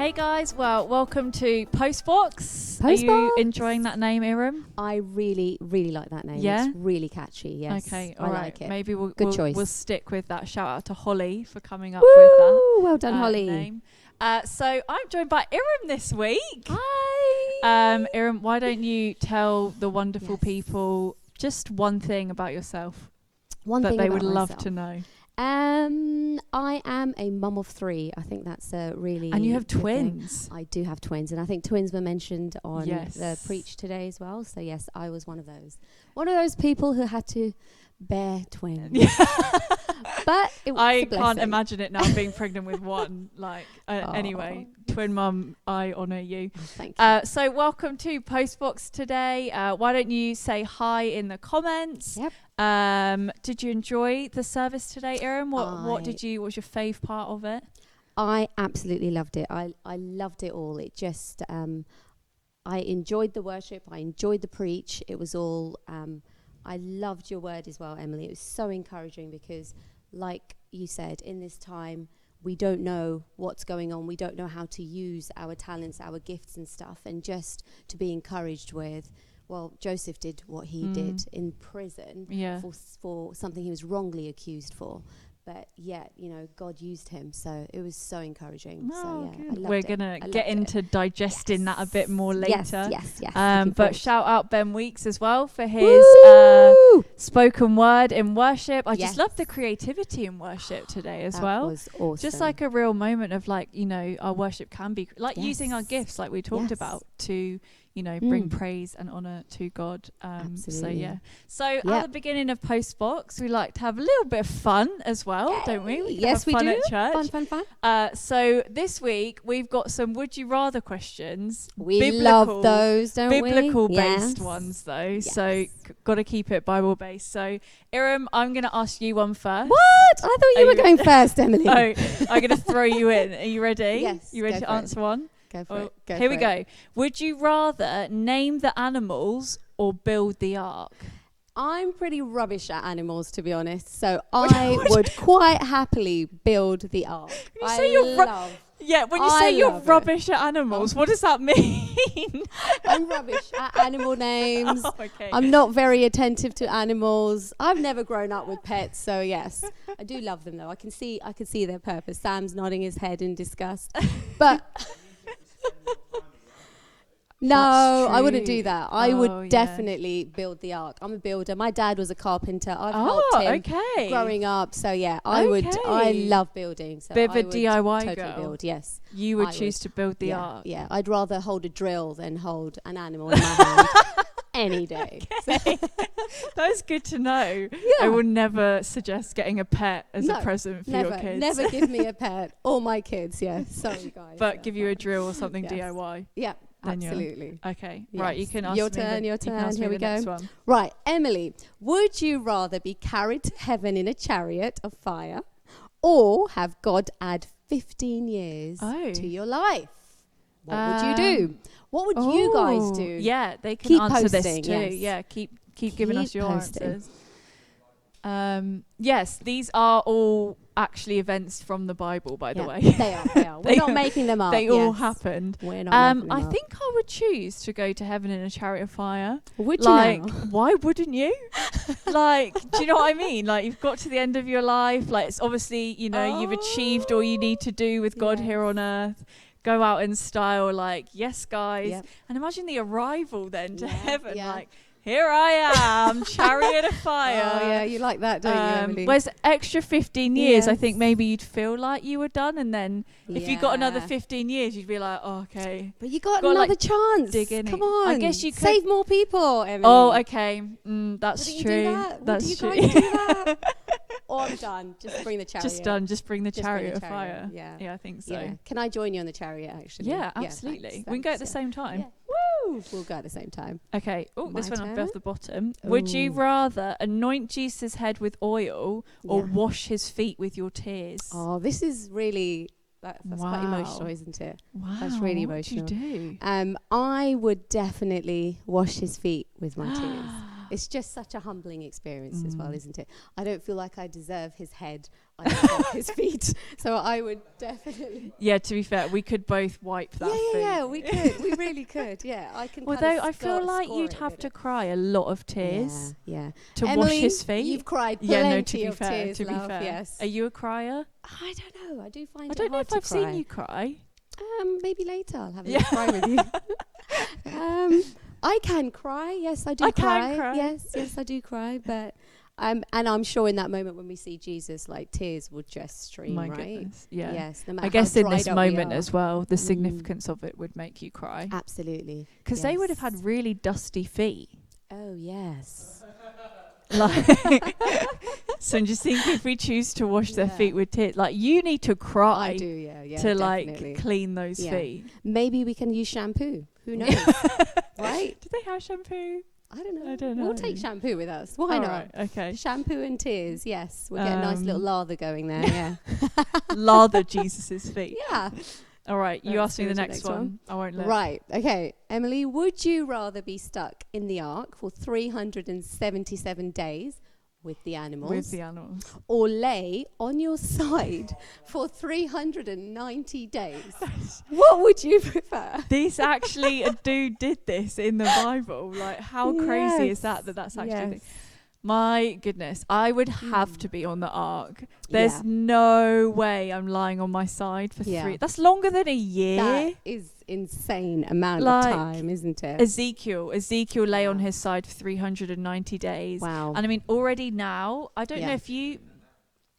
Hey guys, well, welcome to PostBox. Are you enjoying that name, Irum? I really, really like that name. Yeah? It's really catchy. Yes. Okay, I all right. like it. Maybe we'll stick with that. Shout out to Holly for coming up with that. Well done, Holly. Name. So I'm joined by Irum this week. Hi. Irum, why don't you tell the wonderful people just one thing about yourself that they would love to know? I am a mum of 3. I think that's a really. And you have twins. I do have twins, and I think twins were mentioned on Yes. the preach today as well. So yes, I was one of those people who had to bear twins. But I can't imagine it now being pregnant with one. Anyway, twin mum, I honour you. Thank you. So welcome to Postbox today. Why don't you say hi in the comments? Yep. Did you enjoy the service today, Irum? What was your fave part of it? I absolutely loved it. I loved it all. It just I enjoyed the worship. I enjoyed the preach. It was all. I loved your word as well, Emily. It was so encouraging because, like you said, in this time, we don't know what's going on. We don't know how to use our talents, our gifts and stuff. And just to be encouraged with, well, Joseph did what he did in prison for something he was wrongly accused for. But yet, God used him. So it was so encouraging. We're going to get into digesting that a bit more later. Yes. But shout out Ben Weeks as well for his spoken word in worship. I just love the creativity in worship today as well. That was awesome. Just like a real moment of our worship can be like using our gifts like we talked about to bring praise and honor to God. Absolutely. So at the beginning of Postbox, we like to have a little bit of fun as well, don't we? Yes, we fun do. At church. Fun. So this week we've got some would you rather questions. We love those, don't we? Biblical based ones though. Yes. So got to keep it Bible based. So Irum, I'm going to ask you one first. What? I thought you were going first, Emily. I'm going to throw you in. Are you ready? Yes. You ready to answer one? Go for it. Here we go. Would you rather name the animals or build the ark? I'm pretty rubbish at animals, to be honest. So I would quite happily build the ark. When you say you're rubbish at animals, what does that mean? I'm rubbish at animal names. Oh, okay. I'm not very attentive to animals. I've never grown up with pets, so yes, I do love them though. I can see their purpose. Sam's nodding his head in disgust, but. No, I wouldn't do that. I would definitely build the ark. I'm a builder. My dad was a carpenter. I've helped him growing up. So yeah, I would. I love building. So bit of a DIY totally girl. Build. Yes, you would choose to build the ark. Yeah, I'd rather hold a drill than hold an animal in my hand any day. Okay. That's good to know. Yeah. I would never suggest getting a pet as a present for your kids. Never give me a pet or my kids. Yeah, sorry guys. But give you a drill or something DIY. Yeah. Absolutely. Okay. Yes. Right. You can ask your me turn. Your turn. Here we go. Next one. Right, Emily. Would you rather be carried to heaven in a chariot of fire, or have God add 15 years to your life? What would you do? What would you guys do? Yeah, they can keep answer posting, this too. yes. Yeah, keep giving us your posting. answers. Yes, these are all actually events from the Bible, by the way. They are. We're not making them up. They all happened. We're not making them I up. think I would choose to go to heaven in a chariot of fire. Would you now? Why wouldn't you? Do you know what I mean? Like, you've got to the end of your life. Like, it's obviously, you've achieved all you need to do with God here on earth. Go out in style, yes, guys. Yep. And imagine the arrival then to heaven, here I am, chariot of fire. Oh, yeah, you like that, don't you, Emily? Whereas extra 15 years, I think maybe you'd feel like you were done. And then if you got another 15 years, you'd be like, oh, okay. But you got another chance. Dig in. Come on. I guess you could. Save more people, Emily. Oh, okay. That's Wouldn't true. You do that? That's true. You do that? Or I'm done. Just bring the chariot. Just bring the chariot of fire. Yeah, I think so. Yeah. Can I join you on the chariot, actually? Yeah, absolutely. Thanks. We can go at the same time. Yeah. Woo! We'll go at the same time. Okay. Oh, this one up off the bottom. Ooh. Would you rather anoint Jesus' head with oil or wash his feet with your tears? Oh, this is really... That's quite emotional, isn't it? Wow. That's really emotional. What do you do? I would definitely wash his feet with my tears. It's just such a humbling experience as well, isn't it? I don't feel like I deserve his head. I deserve his feet. So I would definitely. Yeah, to be fair, we could both wipe that feet. Yeah, we could. We really could. Yeah, I can. Although I feel like you'd have to cry a lot of tears. Yeah. To Emily, wash his feet. You've cried plenty Yeah, no, to be of fair, tears, to be love. fair. Yes. Are you a crier? I don't know. I do find I it don't know hard if to I've cry. seen you cry. Maybe later I'll have a little cry with you. I can cry. Yes, I do cry. Yes, I do cry. But and I'm sure in that moment when we see Jesus, like tears will just stream. My right? goodness. Yeah. Yes. No matter I guess how in this dried up we moment are. as well, the significance of it would make you cry. Absolutely. Because they would have had really dusty feet. Oh yes. Like, so I'm just thinking, if we choose to wash their feet with tears, like you need to cry I do. Yeah. to definitely. like clean those Yeah. feet. Maybe we can use shampoo. Who knows? Right? Do they have shampoo? I don't know. I don't know. We'll take shampoo with us. Why not? Right, okay. Shampoo and tears. Yes, we'll get a nice little lather going there. Yeah. Lather Jesus's feet. Yeah. All right, you That's ask me the good, next one. I won't look. Right. Okay. Emily, would you rather be stuck in the ark for 377 days with the animals, or lay on your side for 390 days? What would you prefer? This actually, a dude did this in the Bible. Like, how crazy is that that's actually a thing? My goodness, I would have to be on the ark. There's no way I'm lying on my side for 3. That's longer than a year. That is insane amount of time, isn't it? Ezekiel lay on his side for 390 days. Wow. And I mean, already now, I don't know if you...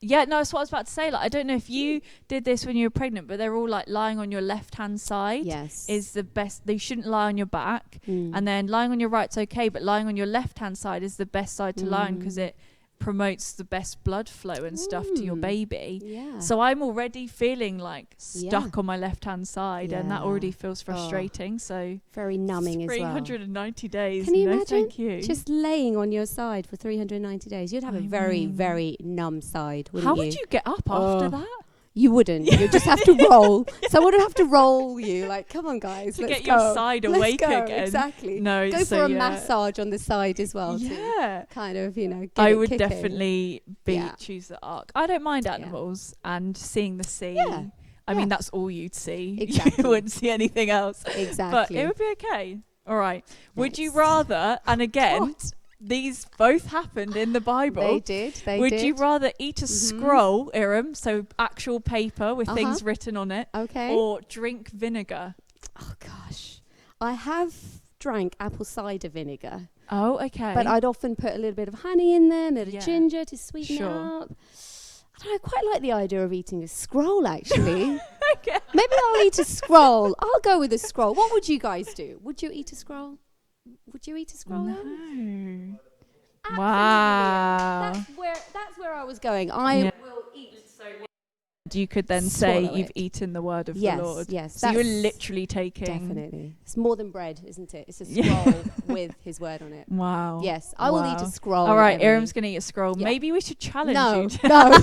Yeah, no, that's what I was about to say. Like, I don't know if you did this when you were pregnant, but they're all like lying on your left-hand side. Yes. Is the best. They shouldn't lie on your back. And then lying on your right's okay, but lying on your left-hand side is the best side to lie on because it promotes the best blood flow and stuff to your baby. Yeah. So I'm already feeling like stuck on my left-hand side, and that already feels frustrating. So very numbing as well. 390 days. Can you no, imagine? thank you. Just laying on your side for 390 days. You'd have a very, very numb side, wouldn't How you? would you get up after that? You wouldn't. You'd just have to roll. Someone would have to roll you. Like, come on, guys, to let's get go. your side Let's awake go. again. Exactly. No, go for a massage on the side as well. To kind of, get I it would kicking. definitely choose the ark. I don't mind animals and seeing the sea. Yeah. I mean, that's all you'd see. Exactly. You wouldn't see anything else. Exactly. But it would be okay. All right. Would you rather, and again, these both happened in the Bible. They did. Would you rather eat a scroll, Irum, so actual paper with things written on it, or drink vinegar? Oh, gosh. I have drank apple cider vinegar. Oh, okay. But I'd often put a little bit of honey in there, a little ginger to sweeten it up. I don't know, I quite like the idea of eating a scroll, actually. Maybe I'll eat a scroll. I'll go with a scroll. What would you guys do? Would you eat a scroll? Would you eat a scroll? No. Absolutely. Wow. That's where I was going. I will eat. You could then say you've eaten the word of the Lord. Yes. So you're literally taking... Definitely. It's more than bread, isn't it? It's a scroll with his word on it. Wow. Yes. I will eat a scroll. All right, Irum's going to eat a scroll. Yeah. Maybe we should challenge you. No.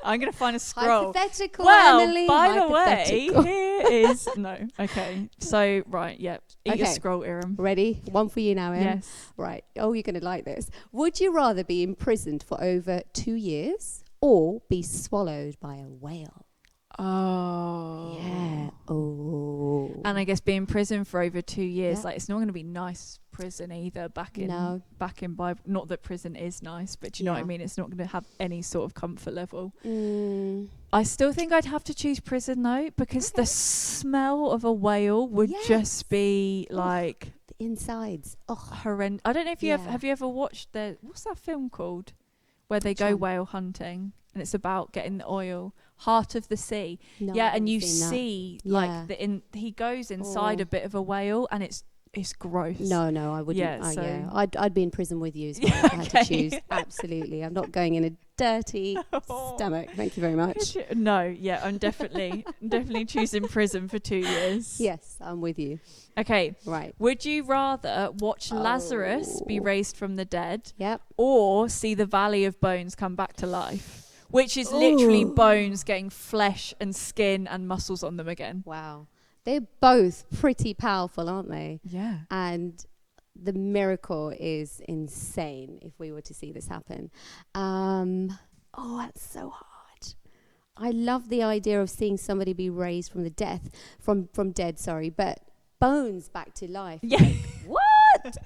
I'm going to find a scroll. Hypothetical, well, Emily. by the way, here is... No. Okay. So, right, Eat a scroll, Irum. Ready? One for you now, Em. Yes. Right. Oh, you're going to like this. Would you rather be imprisoned for over 2 years or be swallowed by a whale? Oh. Yeah. Oh. And I guess being in prison for over 2 years, like, it's not going to be nice prison either back in Bible. Not that prison is nice, but do you know what I mean? It's not going to have any sort of comfort level. I still think I'd have to choose prison though, because the smell of a whale would just be like the insides. Horrendous. I don't know if you have you ever watched what's that film called where they go whale hunting and it's about getting the oil, Heart of the Sea. No, and you see like he goes inside a bit of a whale and it's gross. No, I wouldn't. Yeah, I'd be in prison with you as well if I had to choose. Absolutely. I'm not going in a dirty stomach. Thank you very much. No, I'm definitely choosing prison for 2 years. Yes, I'm with you. Okay. Right. Would you rather watch Lazarus be raised from the dead Yep. or see the Valley of Bones come back to life? Which is literally bones getting flesh and skin and muscles on them again. Wow. They're both pretty powerful, aren't they? Yeah. And the miracle is insane if we were to see this happen. That's so hard. I love the idea of seeing somebody be raised from the dead, but bones back to life. Yeah. Like, what?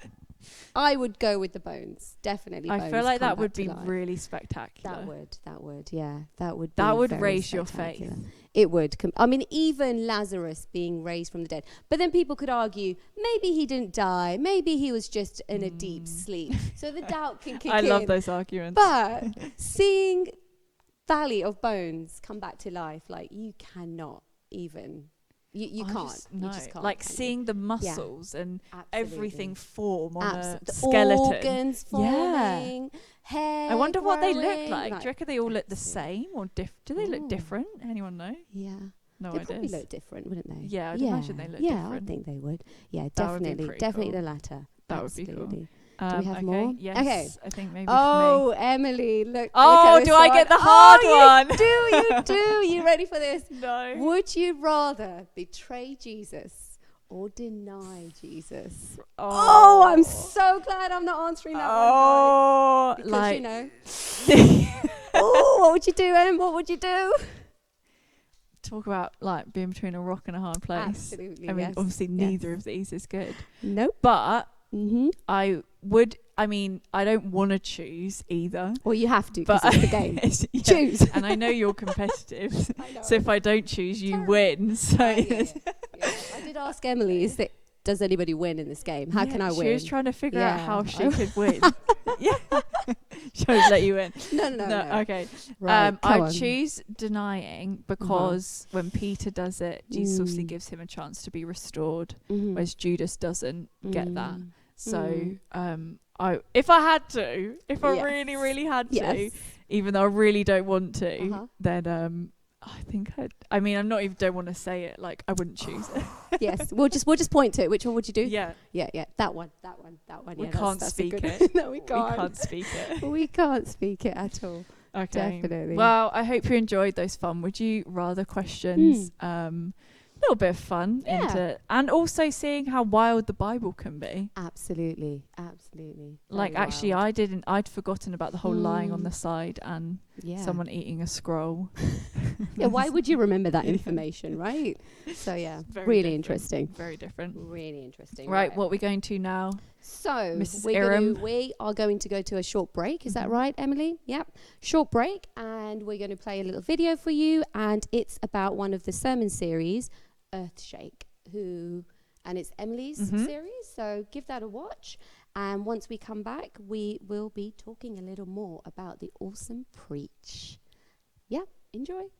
I would go with the bones, definitely. I bones feel like come that would back to be life. really spectacular. That would, yeah. That would be very raise your spectacular. faith. It would. I mean, even Lazarus being raised from the dead. But then people could argue, maybe he didn't die. Maybe he was just in a deep sleep. So the doubt can kick in. I love those arguments. But seeing Valley of Bones come back to life, like, you cannot even... You can't. You just can't. Like seeing the muscles and everything form on a the skeleton. Organs forming, hair. I wonder what they look growing, like. Do you reckon they all look the same or do they look different? Anyone know? Yeah. No They'd ideas. probably look different, wouldn't they? Yeah, I'd imagine they look different. Yeah, I think they would. Yeah, That would be definitely. pretty Definitely cool. the latter. That would be Absolutely. cool. Do we have okay, more? Yes. Okay. I think maybe Oh, for me. Emily, look. Oh, look at do this I one. get the hard one? You do. You ready for this? No. Would you rather betray Jesus or deny Jesus? Oh, I'm so glad I'm not answering that one, guys. Because, like, you know. What would you do, Em? What would you do? talk about like being between a rock and a hard place. Absolutely. I mean, yes. obviously neither of these is good. Nope. But Mm-hmm. I don't want to choose either. Well, you have to because But it's the game. yeah. Choose. And I know you're competitive. I know. So if I don't choose, you Terrible. win. So Yeah. I did ask Emily, does anybody win in this game? How can I win? She was trying to figure out how Yeah. she could win. Yeah. She would let you win. No. Okay. Right, I come on. choose denying because when Peter does it, Jesus obviously Mm. gives him a chance to be restored, Mhm. whereas Judas doesn't get that. Mm. So if I had to, if I Yes. really, really had to, Yes. even though I really don't want to, Uh-huh. then I think I'm not even don't want to say it. Like I wouldn't choose it. Yes. We'll just point to it. Which one would you do? Yeah. Yeah. That one. We Yeah, can't that's a speak good it. No, we We can't. can't speak it. We can't speak it at all. Okay. Definitely. Well, I hope you enjoyed those fun. Would you rather questions? A little bit of fun Yeah. into, and also seeing how wild the Bible can be. Absolutely. Like Very actually, wild. I'd forgotten about the whole lying on the side and Yeah. someone eating a scroll. Yeah. Why would you remember that information, right? So yeah, Very really different. interesting. Very different. Really interesting. Right, what are we going to now? So Mrs. we Irum. are going to go to a short break. Is that Mhm. right, Emily? Yep. Short break, and we're going to play a little video for you, and it's about one of the sermon series, Earthshake, and it's Emily's Mhm. series. So give that a watch, and once we come back, we will be talking a little more about the awesome preach. Yep. Enjoy.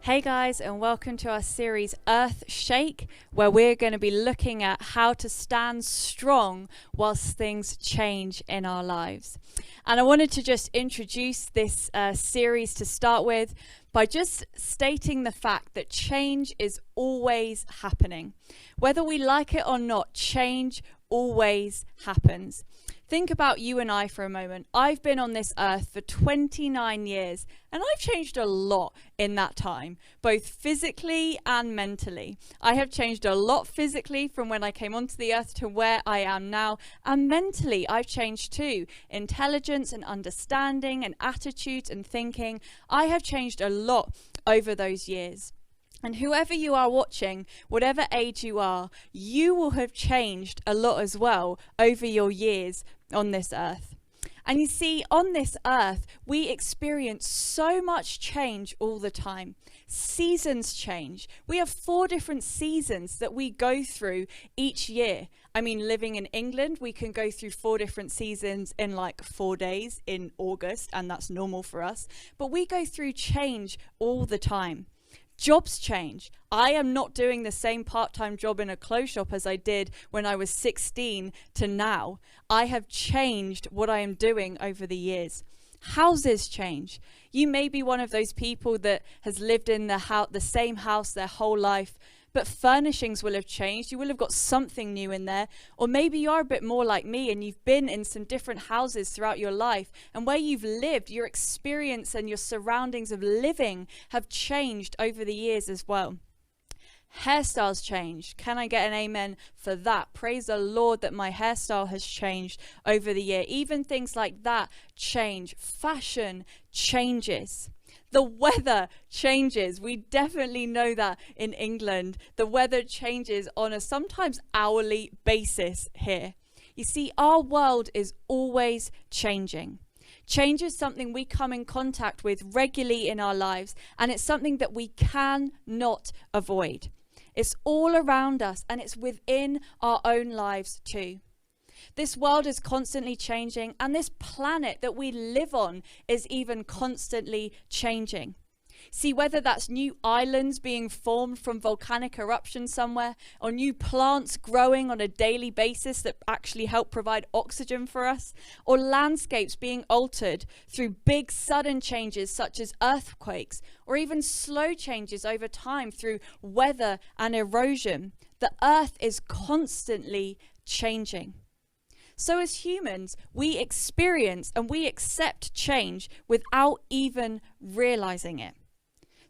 Hey guys, and welcome to our series Earthshake, where we're going to be looking at how to stand strong whilst things change in our lives. And I wanted to just introduce this series to start with by just stating the fact that change is always happening. Whether we like it or not, change always happens. Think about you and I for a moment. I've been on this earth for 29 years and I've changed a lot in that time, both physically and mentally. I have changed a lot physically from when I came onto the earth to where I am now, and mentally I've changed too. Intelligence and understanding and attitudes and thinking. I have changed a lot over those years. And whoever you are watching, whatever age you are, you will have changed a lot as well over your years on this earth. And you see, on this earth, we experience so much change all the time. Seasons change. We have 4 different seasons that we go through each year. I mean, living in England, we can go through 4 different seasons in like 4 days in August, and that's normal for us. But we go through change all the time. Jobs change. I am not doing the same part-time job in a clothes shop as I did when I was 16 to now. I have changed what I am doing over the years. Houses change. You may be one of those people that has lived in the same house their whole life, but furnishings will have changed. You will have got something new in there. Or maybe you are a bit more like me and you've been in some different houses throughout your life. And where you've lived, your experience and your surroundings of living have changed over the years as well. Hairstyles changed. Can I get an amen for that? Praise the Lord that my hairstyle has changed over the year. Even things like that change. Fashion changes. The weather changes. We definitely know that in England. The weather changes on a sometimes hourly basis here. You see, our world is always changing. Change is something we come in contact with regularly in our lives, and it's something that we cannot avoid. It's all around us, and it's within our own lives too. This world is constantly changing, and this planet that we live on is even constantly changing. See, whether that's new islands being formed from volcanic eruption somewhere, or new plants growing on a daily basis that actually help provide oxygen for us, or landscapes being altered through big sudden changes such as earthquakes, or even slow changes over time through weather and erosion, the earth is constantly changing. So as humans, we experience and we accept change without even realizing it.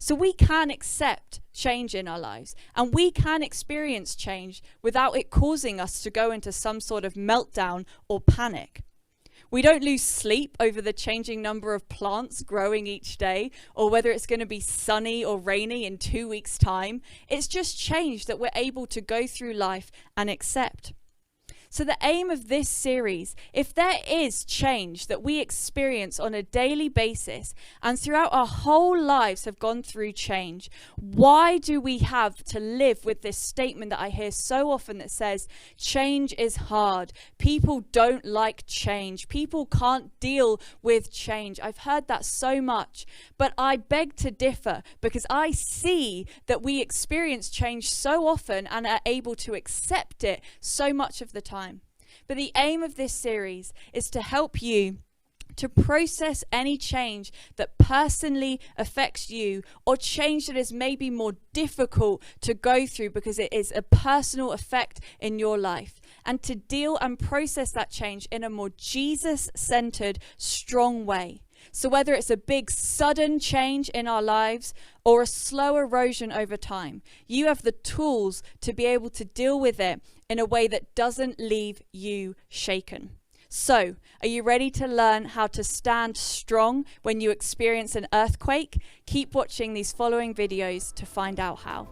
So we can accept change in our lives, and we can experience change without it causing us to go into some sort of meltdown or panic. We don't lose sleep over the changing number of plants growing each day, or whether it's going to be sunny or rainy in 2 weeks' time. It's just change that we're able to go through life and accept. So the aim of this series, if there is change that we experience on a daily basis and throughout our whole lives have gone through change, why do we have to live with this statement that I hear so often that says, change is hard, people don't like change, people can't deal with change? I've heard that so much, but I beg to differ, because I see that we experience change so often and are able to accept it so much of the time. But the aim of this series is to help you to process any change that personally affects you, or change that is maybe more difficult to go through because it is a personal effect in your life, and to deal and process that change in a more Jesus-centered, strong way. So whether it's a big sudden change in our lives or a slow erosion over time, you have the tools to be able to deal with it in a way that doesn't leave you shaken. So, are you ready to learn how to stand strong when you experience an earthquake? Keep watching these following videos to find out how.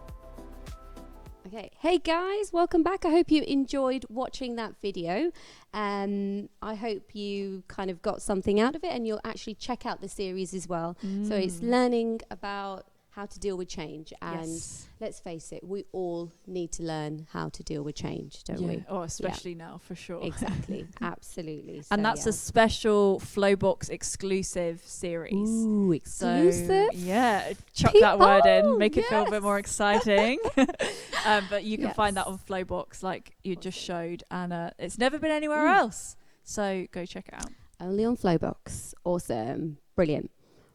Okay, hey guys, welcome back. I hope you enjoyed watching that video. I hope you kind of got something out of it, and you'll actually check out the series as well. So it's learning about how to deal with change, and let's face it, we all need to learn how to deal with change, don't we? Oh, especially now, for sure. Exactly, absolutely. And that's a special PostBox exclusive series. Ooh, exclusive? So, chuck that word in, make it feel a bit more exciting. But you can find that on PostBox, like you just showed, and it's never been anywhere else. So go check it out. Only on PostBox. Awesome, brilliant.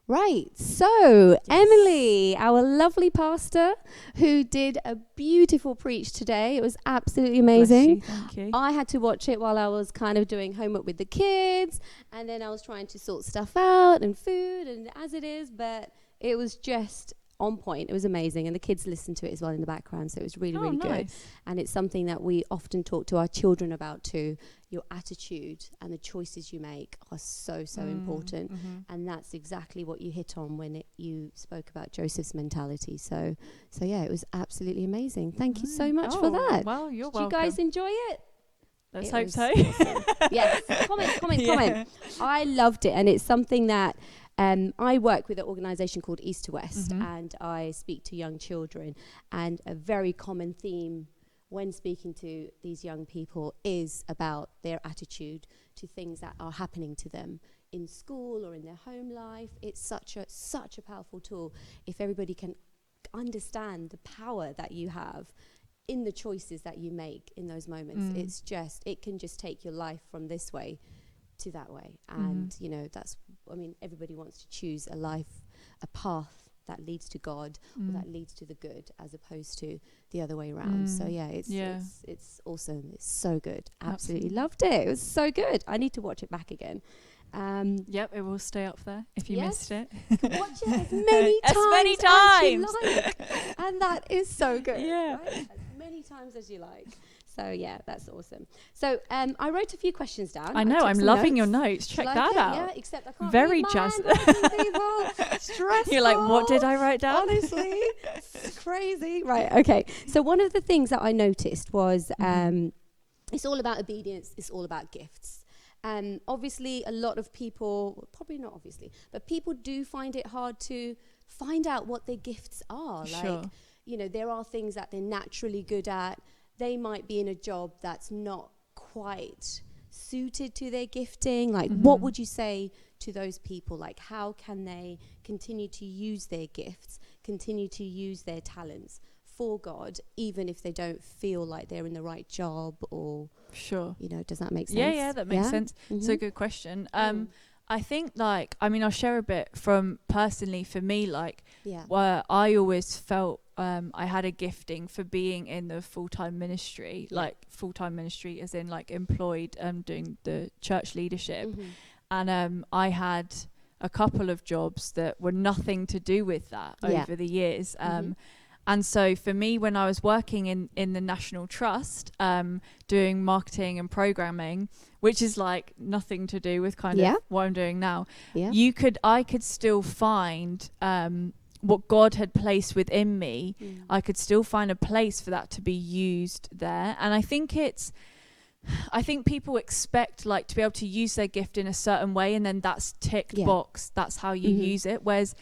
Right, so Emily, our lovely pastor, who did a beautiful preach today. It was absolutely amazing. Thank you. I had to watch it while I was kind of doing homework with the kids, and then I was trying to sort stuff out and food and as it is, but it was just on point. It was amazing, and the kids listened to it as well in the background, so it was really, really good. And it's something that we often talk to our children about too. Your attitude and the choices you make are so important, and that's exactly what you hit on when you spoke about Joseph's mentality. So yeah, it was absolutely amazing. Thank you so much for that. Well, you're welcome. Did you guys enjoy it? Let's hope so. Awesome. Yes, comment. I loved it, and it's something that I work with an organisation called East to West, and I speak to young children, and a very common theme when speaking to these young people is about their attitude to things that are happening to them in school or in their home life. It's such a powerful tool if everybody can understand the power that you have in the choices that you make in those moments. It can just take your life from this way to that way. And everybody wants to choose a path that leads to God or that leads to the good, as opposed to the other way around. So it's awesome. It's so good. Absolutely loved it. It was so good. I need to watch it back again. Yep, it will stay up there if you missed it. You can watch it as many times as you like. And that is so good. Yeah. Right? As many times as you like. So yeah, that's awesome. So I wrote a few questions down. I know, I'm loving your notes. Check that out. Yeah, except I can't Very read jazz. Stressful. You're like, what did I write down? Honestly, it's crazy. Right, okay. So one of the things that I noticed was it's all about obedience. It's all about gifts. Obviously, a lot of people, probably not obviously, but people do find it hard to find out what their gifts are. Sure. Like, you know, there are things that they're naturally good at. They might be in a job that's not quite suited to their gifting. Like, what would you say to those people? Like, how can they continue to use their gifts, continue to use their talents for God, even if they don't feel like they're in the right job? Or, you know, does that make sense? Yeah, that makes sense. It's a good question. I think, like, I mean, I'll share a bit from personally for me, like, where I always felt I had a gifting for being in the full-time ministry, like full-time ministry as in like employed, doing the church leadership. And I had a couple of jobs that were nothing to do with that over the years. And so for me, when I was working in the National Trust, doing marketing and programming, which is like nothing to do with kind of what I'm doing now, I could still find what God had placed within me. I could still find a place for that to be used there. And I think people expect like to be able to use their gift in a certain way, and then that's ticked box. That's how you use it. Whereas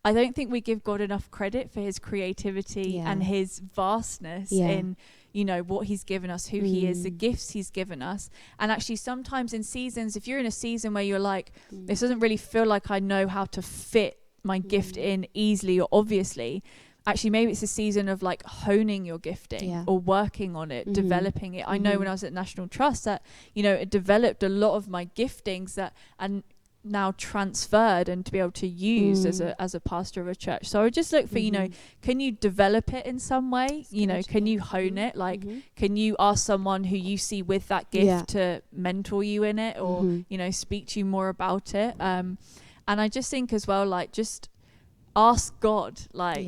I don't think we give God enough credit for his creativity and his vastness in, you know, what he's given us, who he is, the gifts he's given us. And actually sometimes in seasons, if you're in a season where you're like, this doesn't really feel like I know how to fit my gift in easily or obviously, actually maybe it's a season of like honing your gifting or working on it, developing it. I know when I was at National Trust that, you know, it developed a lot of my giftings that and now transferred and to be able to use as a pastor of a church. So I would just look for, you know, can you develop it in some way? You know, can you hone it? Like, can you ask someone who you see with that gift to mentor you in it, or, you know, speak to you more about it? And I just think as well, like, just ask God, like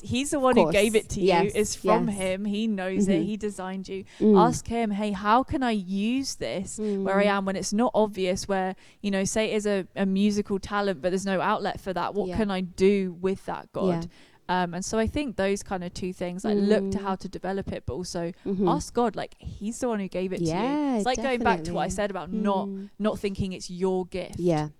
he's the one who gave it to you. It's from him. He knows it. He designed you. Ask him, hey, how can I use this where I am when it's not obvious, where, you know, say it is a musical talent but there's no outlet for that. What can I do with that, God? And so I think those kind of two things, like look to how to develop it, but also ask God, like he's the one who gave it to you. It's like going back to what I said about not thinking it's your gift.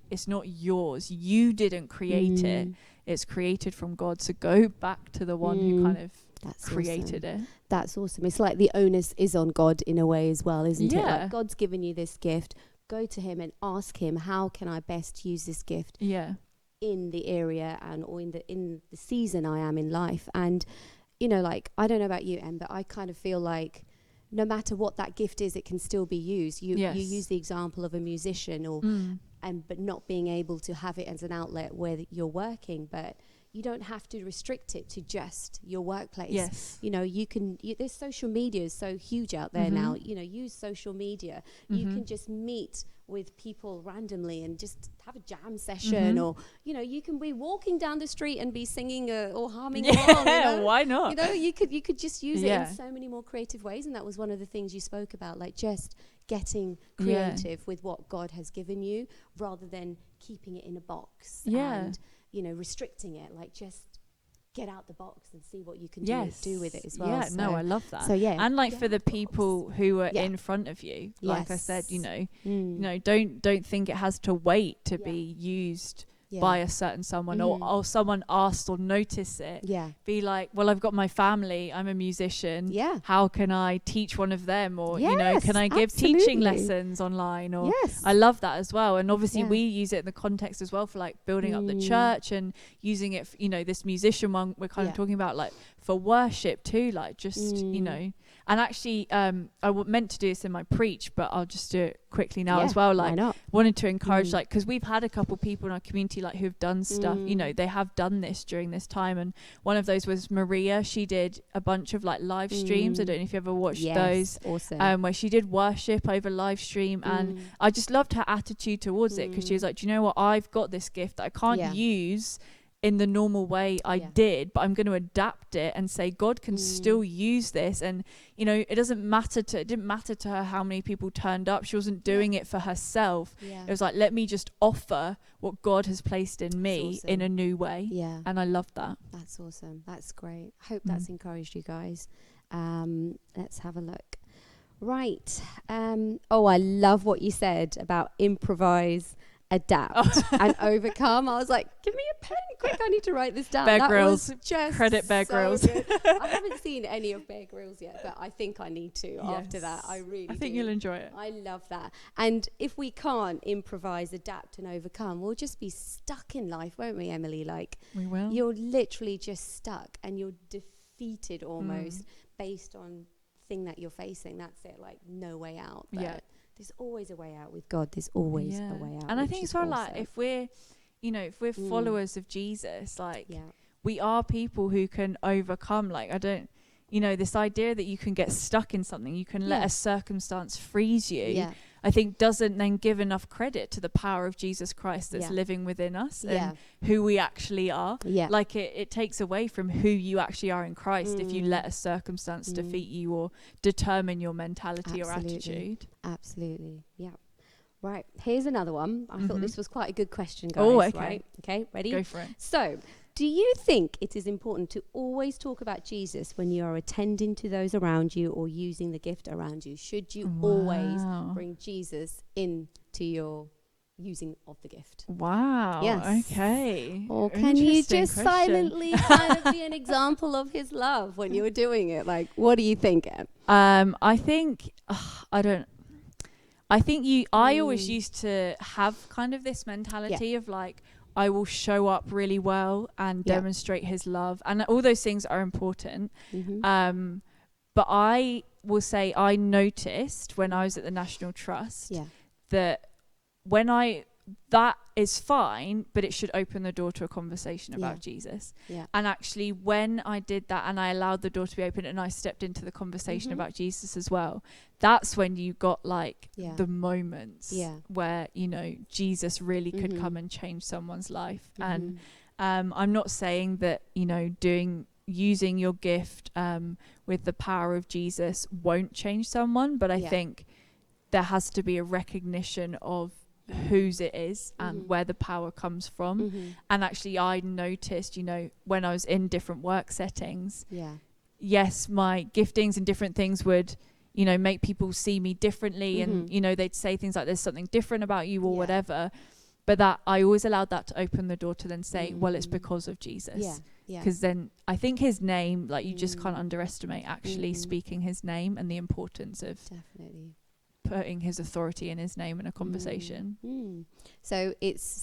It's not yours. You didn't create it. It's created from God. So go back to the one who kind of created it. That's awesome. It's like the onus is on God in a way as well, isn't it? Like God's given you this gift. Go to him and ask him, how can I best use this gift in the area and or in the season I am in life? And, you know, like, I don't know about you, Em, but I kind of feel like no matter what that gift is, it can still be used. You use the example of a musician or but not being able to have it as an outlet where you're working, but you don't have to restrict it to just your workplace. You know, you can, there's social media is so huge out there now, you know, use social media. You can just meet with people randomly and just have a jam session, or, you know, you can be walking down the street and be singing or humming along. You know? Why not? You know, you could just use it in so many more creative ways. And that was one of the things you spoke about, like just getting creative with what God has given you rather than keeping it in a box and, you know, restricting it. Like, just get out the box and see what you can do with it as well. No, I love that. So and like for the people who are in front of you, like I said, you know, don't think it has to wait to be used by a certain someone or someone asked or notice it. Be like, well, I've got my family, I'm a musician, how can I teach one of them? Or you know, can I give teaching lessons online? Or I love that as well. And obviously we use it in the context as well for like building up the church and using it for, you know, this musician one we're kind of talking about, like for worship too, like just you know, And actually, meant to do this in my preach, but I'll just do it quickly now Yeah, as well. why Like, not? wanted to encourage, like, because we've had a couple people in our community, like, who've done stuff, you know, they have done this during this time. And one of those was Maria. She did a bunch of, like, live streams. I don't know if you ever watched those. Awesome. Where she did worship over live stream. And I just loved her attitude towards it, because she was like, do you know what? I've got this gift that I can't use in the normal way I did, but I'm going to adapt it and say God can still use this. And, you know, it didn't matter to her how many people turned up. She wasn't doing it for herself. It was like, let me just offer what God has placed in me in a new way. And I love that. That's awesome. That's great. I hope that's encouraged you guys. Let's have a look. Right. I love what you said about improvise, adapt, and overcome. I was like, give me a pen quick, I need to write this down. Bear Grylls. Just Credit Bear Grylls. I haven't seen any of Bear Grylls yet, but I think I need to after that. I think you'll enjoy it. I love that. And if we can't improvise, adapt, and overcome, we'll just be stuck in life, won't we, Emily? Like, we will. You're literally just stuck and you're defeated almost based on thing that you're facing. That's it, like no way out. But there's always a way out with God. There's always a way out. And I think as well, like, if we're followers of Jesus, like, we are people who can overcome. Like, this idea that you can get stuck in something, you can let a circumstance freeze you, I think doesn't then give enough credit to the power of Jesus Christ that's living within us and who we actually are. Like, it takes away from who you actually are in Christ if you let a circumstance defeat you or determine your mentality or attitude. Absolutely. Yeah. Right. Here's another one. I thought this was quite a good question, guys. Oh, okay. Right? Okay, ready? Go for it. So, do you think it is important to always talk about Jesus when you are attending to those around you or using the gift around you? Should you always bring Jesus into your using of the gift? Wow. Yes. Okay. Or can you just silently kind of be an example of his love when you're doing it? Like, what do you think, Em? I think, I always used to have kind of this mentality of like, I will show up really well and demonstrate his love. And all those things are important. But I will say I noticed when I was at the National Trust that that is fine, but it should open the door to a conversation about Jesus. And actually, when I did that and I allowed the door to be open and I stepped into the conversation about Jesus as well, that's when you got like the moments where, you know, Jesus really could come and change someone's life. And I'm not saying that, you know, using your gift with the power of Jesus won't change someone, but I think there has to be a recognition of whose it is and where the power comes from. And actually, I noticed, you know, when I was in different work settings, yes, my giftings and different things would, you know, make people see me differently, and, you know, they'd say things like, there's something different about you or whatever. But that I always allowed that to open the door to then say, well, it's because of Jesus. Because then I think his name, like, you just can't underestimate actually speaking his name and the importance of putting his authority in his name in a conversation. So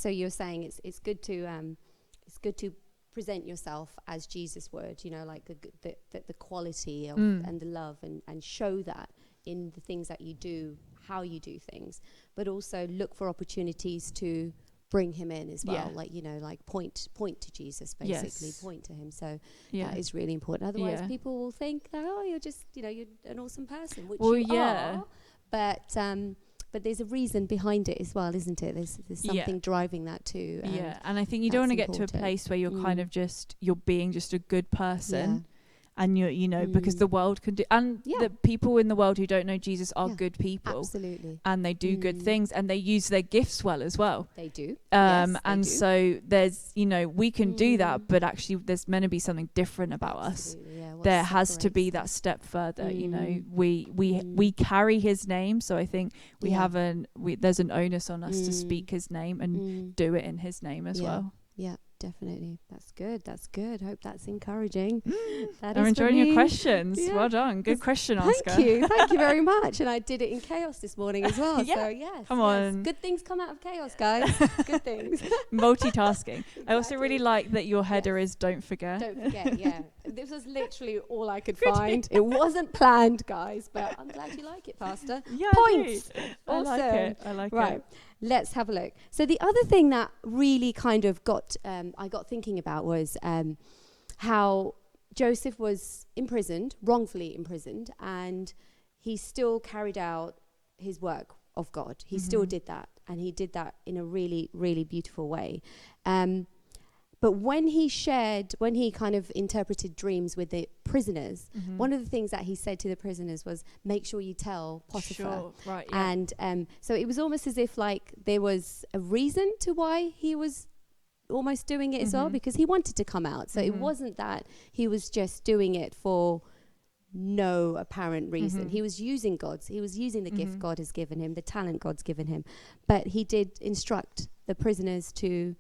you're saying it's good to present yourself as Jesus would, you know, like the quality of and the love, and show that in the things that you do, how you do things, but also look for opportunities to bring him in as well, like, you know, like point to Jesus, basically point to him. So that is really important. Otherwise people will think that, oh, you're just, you know, you're an awesome person, which you are. But there's a reason behind it as well, isn't it? There's something driving that too. And I think you don't want to get to a place where you're kind of you're being just a good person. And you know, because the world can do, and the people in the world who don't know Jesus are good people. Absolutely. And they do good things, and they use their gifts well as well. They do. So there's, you know, we can do that, but actually there's meant to be something different about us. There has to be that step further. You know, we carry his name, so I think we have there's an onus on us to speak his name and do it in his name as well. Definitely. That's good. Hope that's encouraging. I'm enjoying your questions. Yeah. Well done. Good question asker. Thank you very much. And I did it in chaos this morning as well. Yeah. So yes, come on. Good things come out of chaos, guys. Good things. Multitasking. Exactly. I also really like that your header is don't forget. Don't forget, yeah. This was literally all I could find. It wasn't planned, guys, but I'm glad you like it, Pastor. Yeah, Points. Awesome. I like it. Right. Let's have a look. So the other thing that really kind of I got thinking about was how Joseph was imprisoned, wrongfully imprisoned, and he still carried out his work of God. He still did that, and he did that in a really, really beautiful way. But when he kind of interpreted dreams with the prisoners, one of the things that he said to the prisoners was, make sure you tell Potiphar. Sure. Right, yeah. And so it was almost as if like there was a reason to why he was almost doing it as well, because he wanted to come out. So it wasn't that he was just doing it for no apparent reason. He was using the gift God has given him, the talent God's given him. But he did instruct the prisoners to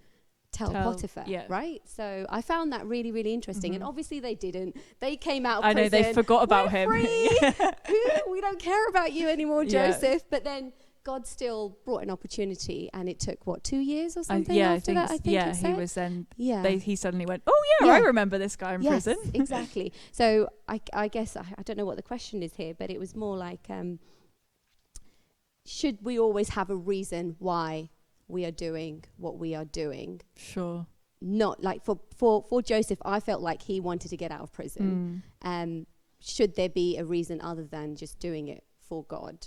tell Potiphar, right? So I found that really, really interesting. And obviously they didn't. They came out of prison. I know, they forgot about him. Free. We don't care about you anymore, Joseph. But then God still brought an opportunity, and it took, 2 years or something after that, I think he was then, he suddenly went, I remember this guy in prison. Exactly. So I guess, I don't know what the question is here, but it was more like, should we always have a reason why we are doing what we are doing? Sure. Not like for Joseph, I felt like he wanted to get out of prison. Should there be a reason other than just doing it for God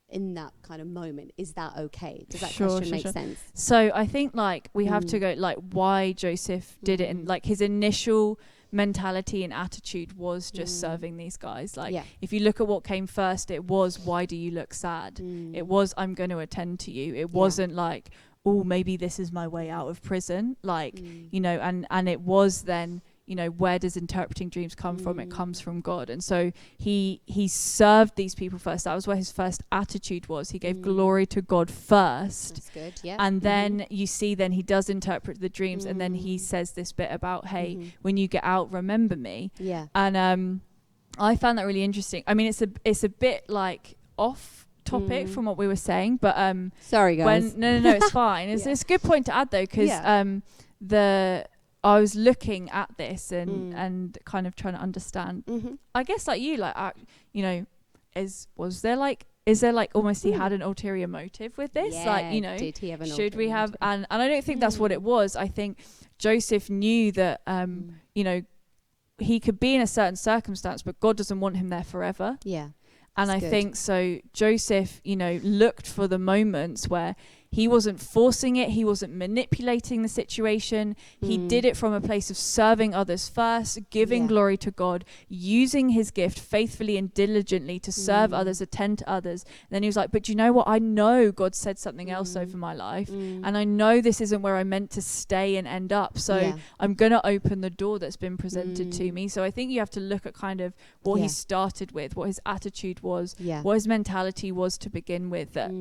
in that kind of moment? Is that okay? Does that question make sense? So I think like we have to go like why Joseph did it, and like his initial mentality and attitude was just serving these guys. Like if you look at what came first, it was, why do you look sad? It was, I'm going to attend to you. It wasn't like, oh, maybe this is my way out of prison, like you know, and it was then, you know, where does interpreting dreams come from? It comes from God. And so he served these people first. That was where his first attitude was. He gave glory to God first. That's good, yeah. And then you see, then he does interpret the dreams, and then he says this bit about, hey, when you get out, remember me. Yeah. And I found that really interesting. I mean, it's a bit like off topic from what we were saying, but sorry guys. No, it's fine. It's a good point to add though, because I was looking at this and kind of trying to understand. I guess like you, like you know, is there like almost he had an ulterior motive with this? Yeah, like, you know, did he have an should we have? motive? And I don't think that's what it was. I think Joseph knew that you know, he could be in a certain circumstance, but God doesn't want him there forever. Yeah. And I think so Joseph, you know, looked for the moments where he wasn't forcing it. He wasn't manipulating the situation. He did it from a place of serving others first, giving glory to God, using his gift faithfully and diligently to serve others, attend to others. And then he was like, but you know what? I know God said something else over my life. And I know this isn't where I'm meant to stay and end up. So I'm going to open the door that's been presented to me. So I think you have to look at kind of what he started with, what his attitude was, what his mentality was to begin with, that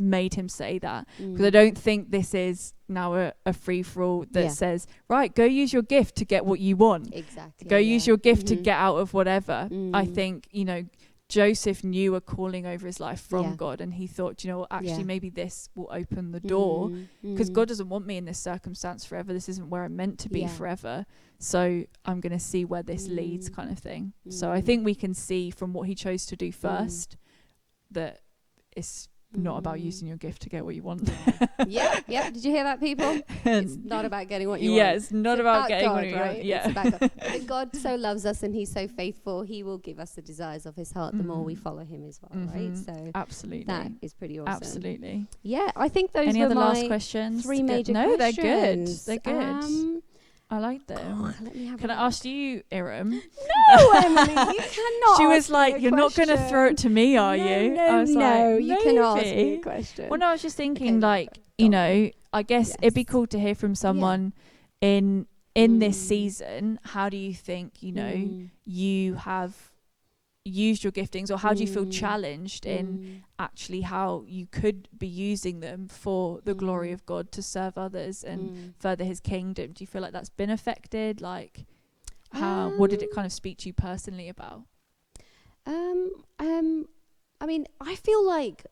made him say that. Because I don't think this is now a free-for-all that says, right, go use your gift to get what you want. Exactly. Go use your gift to get out of whatever. I think, you know, Joseph knew a calling over his life from God, and he thought, you know what, actually maybe this will open the door, because God doesn't want me in this circumstance forever. This isn't where I'm meant to be forever. So I'm going to see where this leads, kind of thing. So I think we can see from what he chose to do first that it's not about using your gift to get what you want. Yeah. Did you hear that, people? It's not about getting what you want. Yeah, it's not about getting God, what you want. Yeah. It's about God. But God so loves us, and he's so faithful. He will give us the desires of his heart the more we follow him as well, right? So absolutely, that is pretty awesome. Absolutely. Yeah, I think those Any were other my last questions? 3 major questions. questions. They're good. They're good. I like them. Can I ask you, Irum? No, Emily, you cannot. She was like, "You're not going to throw it to me, are you?" No, I was like, you can ask me a question. Well, no, I was just thinking, like, you know, I guess it'd be cool to hear from someone in this season. How do you think, you know, you have, used your giftings, or how do you feel challenged in actually how you could be using them for the glory of God to serve others and further his kingdom? Do you feel like that's been affected? Like, what did it kind of speak to you personally about? I mean, I feel like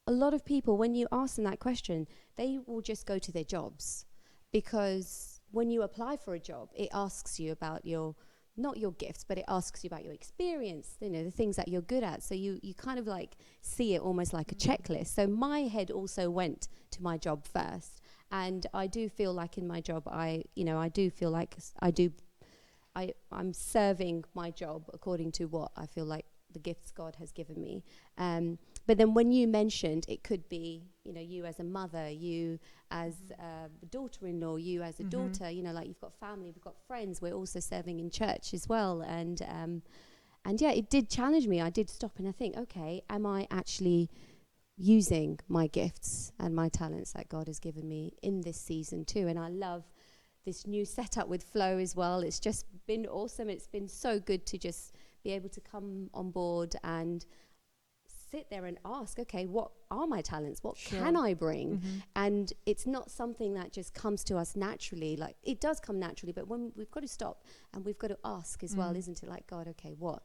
a lot of people, when you ask them that question, they will just go to their jobs, because when you apply for a job, it asks you about not your gifts, but it asks you about your experience, the things that you're good at. So you kind of like see it almost like a checklist. So my head also went to my job first. And I do feel like in my job, I do feel like I'm serving my job according to what I feel like the gifts God has given me. But then when you mentioned, it could be, you as a mother, you as a daughter-in-law, you as a daughter, like you've got family, we've got friends, we're also serving in church as well. And yeah, it did challenge me. I did stop and I think, okay, am I actually using my gifts and my talents that God has given me in this season too? And I love this new setup with Flow as well. It's just been awesome. It's been so good to just be able to come on board and sit there and ask, okay, what are my talents? What can I bring? And it's not something that just comes to us naturally. Like, it does come naturally, but when we've got to stop and we've got to ask as well, isn't it? Like, God, okay, what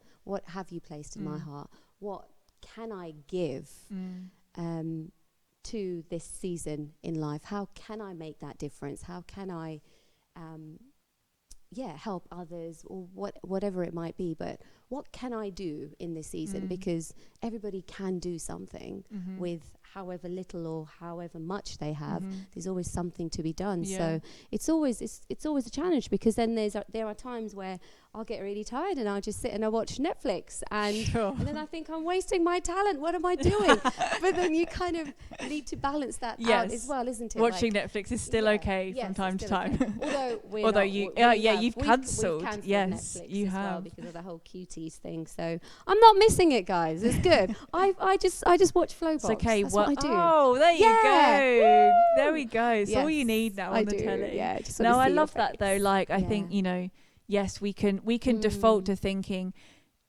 have you placed in my heart? What can I give to this season in life? How can I make that difference? How can I help others, or whatever it might be? But what can I do in this season? Because everybody can do something with however little or however much they have. There's always something to be done. So it's always a challenge, because then there are times where I'll get really tired and I'll just sit and I watch Netflix and then I think I'm wasting my talent. What am I doing? But then you kind of need to balance that out as well, isn't it? Watching Netflix is still okay from time to time. Okay. Although you've cancelled. Yes, Netflix you as have. well, because of the whole cuties thing. So I'm not missing it, guys. It's good. I just watch Flowbox. It's okay. That's what I do. Oh, there you go. There we go. It's all you need now on the telly. Yeah. Just No, I love that though. Like, I think, yes, we can default to thinking,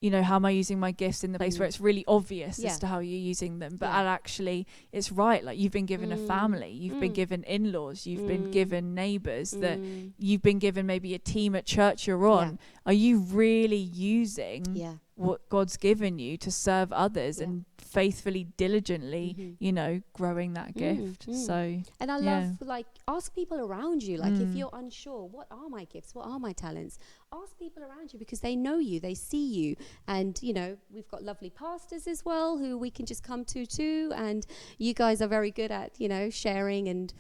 how am I using my gifts in the place where it's really obvious as to how you're using them. But actually, it's right. Like, you've been given a family, you've been given in-laws, you've been given neighbours, that you've been given maybe a team at church you're on. Are you really using what God's given you to serve others and faithfully, diligently, growing that gift? So, and I love, like, ask people around you. Like, if you're unsure, what are my gifts? What are my talents? Ask people around you, because they know you, they see you. And, we've got lovely pastors as well who we can just come to too. And you guys are very good at, sharing and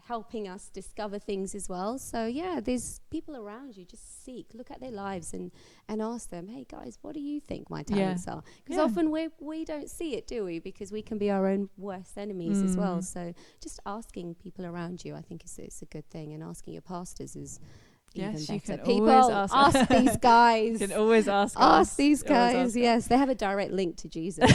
helping us discover things as well. So there's people around you. Just look at their lives and ask them, hey guys, what do you think my talents are? Because often we don't see it, do we? Because we can be our own worst enemies as well. So just asking people around you, I think it's a good thing. And asking your pastors is even better. You can people always ask these guys. You can always ask these guys. Yes, they have a direct link to Jesus.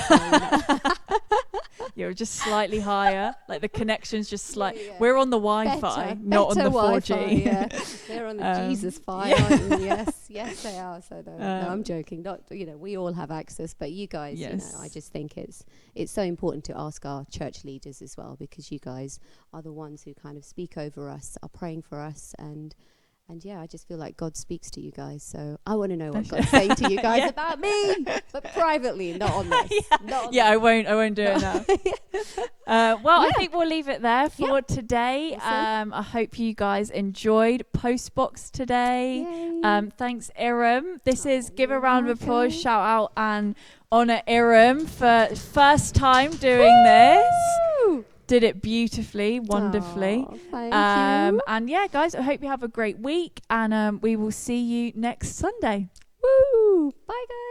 You're just slightly higher, like the connection's just we're on the Wi-Fi, not on the 4G. They're on the Jesus Fi, aren't you? Yes, they are. So no, I'm joking. Not, we all have access, but you guys, I just think it's so important to ask our church leaders as well, because you guys are the ones who kind of speak over us, are praying for us, and I just feel like God speaks to you guys. So I want to know what God's saying to you guys about me, but privately, not on this. I won't do it now. I think we'll leave it there for today. Awesome. I hope you guys enjoyed PostBox today. Thanks, Irum. Give a round of applause, shout out and honour Irum for first time doing this. Did it beautifully, wonderfully. Thank you. And guys, I hope you have a great week, and we will see you next Sunday. Woo! Bye, guys.